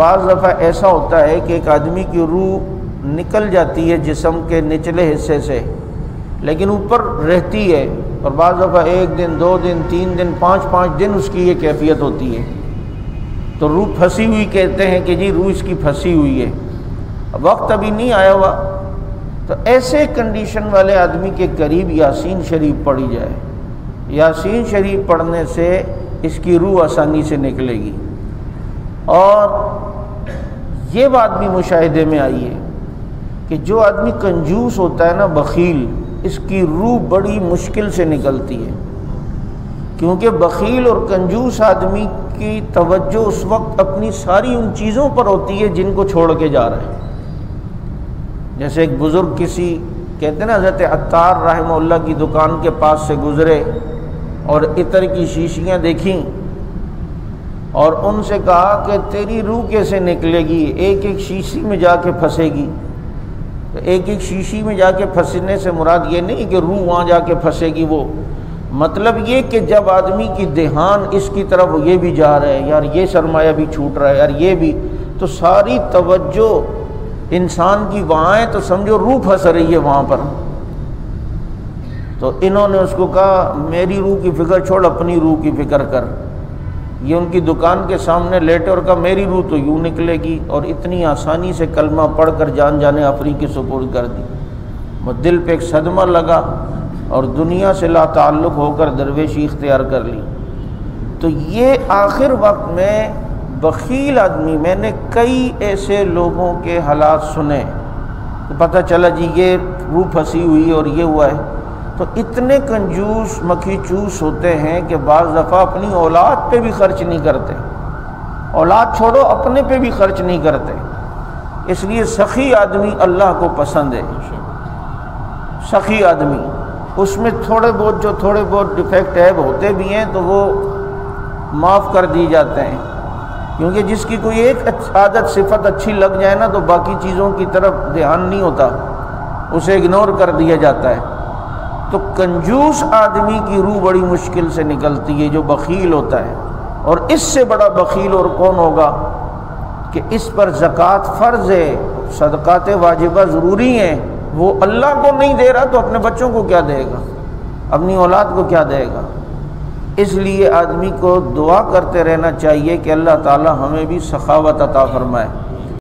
بعض دفعہ ایسا ہوتا ہے کہ ایک آدمی کی روح نکل جاتی ہے جسم کے نچلے حصے سے، لیکن اوپر رہتی ہے، اور بعض دفعہ 1 دن 2 دن 3 دن 5 دن اس کی یہ کیفیت ہوتی ہے، تو روح پھنسی ہوئی کہتے ہیں کہ جی روح اس کی پھنسی ہوئی ہے، وقت ابھی نہیں آیا ہوا۔ تو ایسے کنڈیشن والے آدمی کے قریب یاسین شریف پڑھی جائے، یاسین شریف پڑھنے سے اس کی روح آسانی سے نکلے گی۔ اور یہ بات بھی مشاہدے میں آئی ہے کہ جو آدمی کنجوس ہوتا ہے نا، بخیل، اس کی روح بڑی مشکل سے نکلتی ہے، کیونکہ بخیل اور کنجوس آدمی کی توجہ اس وقت اپنی ساری ان چیزوں پر ہوتی ہے جن کو چھوڑ کے جا رہے ہیں۔ جیسے ایک بزرگ کسی کہتے ہیں نا حضرت عطار رحمہ اللہ کی دکان کے پاس سے گزرے اور عطر کی شیشیاں دیکھیں اور ان سے کہا کہ تیری روح کیسے نکلے گی، ایک ایک شیشی میں جا کے پھنسے گی۔ تو ایک ایک شیشی میں جا کے پھنسنے سے مراد یہ نہیں کہ روح وہاں جا کے پھنسے گی، وہ مطلب یہ کہ جب آدمی کی دھیان اس کی طرف یہ بھی جا رہا ہے، یار یہ سرمایہ بھی چھوٹ رہا ہے، یار یہ بھی، تو ساری توجہ انسان کی وہاں ہے، تو سمجھو روح پھنس رہی ہے وہاں پر۔ تو انہوں نے اس کو کہا میری روح کی فکر چھوڑ، اپنی روح کی فکر کر۔ یہ ان کی دکان کے سامنے لیٹے اور کہا میری روح تو یوں نکلے گی، اور اتنی آسانی سے کلمہ پڑھ کر جان جانے افری کی سپرد کر دی۔ وہ دل پہ ایک صدمہ لگا اور دنیا سے لا تعلق ہو کر درویشی اختیار کر لی۔ تو یہ آخر وقت میں بخیل آدمی، میں نے کئی ایسے لوگوں کے حالات سنے، پتہ چلا جی یہ روح پھنسی ہوئی اور یہ ہوا ہے، تو اتنے کنجوس مکھی چوس ہوتے ہیں کہ بعض دفعہ اپنی اولاد پہ بھی خرچ نہیں کرتے، اولاد چھوڑو اپنے پہ بھی خرچ نہیں کرتے۔ اس لیے سخی آدمی اللہ کو پسند ہے، سخی آدمی، اس میں تھوڑے بہت ڈیفیکٹ عیب ہوتے بھی ہیں تو وہ معاف کر دی جاتے ہیں، کیونکہ جس کی کوئی ایک عادت صفت اچھی لگ جائے نا تو باقی چیزوں کی طرف دھیان نہیں ہوتا، اسے اگنور کر دیا جاتا ہے۔ تو کنجوس آدمی کی روح بڑی مشکل سے نکلتی ہے جو بخیل ہوتا ہے، اور اس سے بڑا بخیل اور کون ہوگا کہ اس پر زکوٰۃ فرض ہے، صدقات واجبہ ضروری ہیں، وہ اللہ کو نہیں دے رہا تو اپنے بچوں کو کیا دے گا، اپنی اولاد کو کیا دے گا۔ اس لیے آدمی کو دعا کرتے رہنا چاہیے کہ اللہ تعالی ہمیں بھی سخاوت عطا فرمائے۔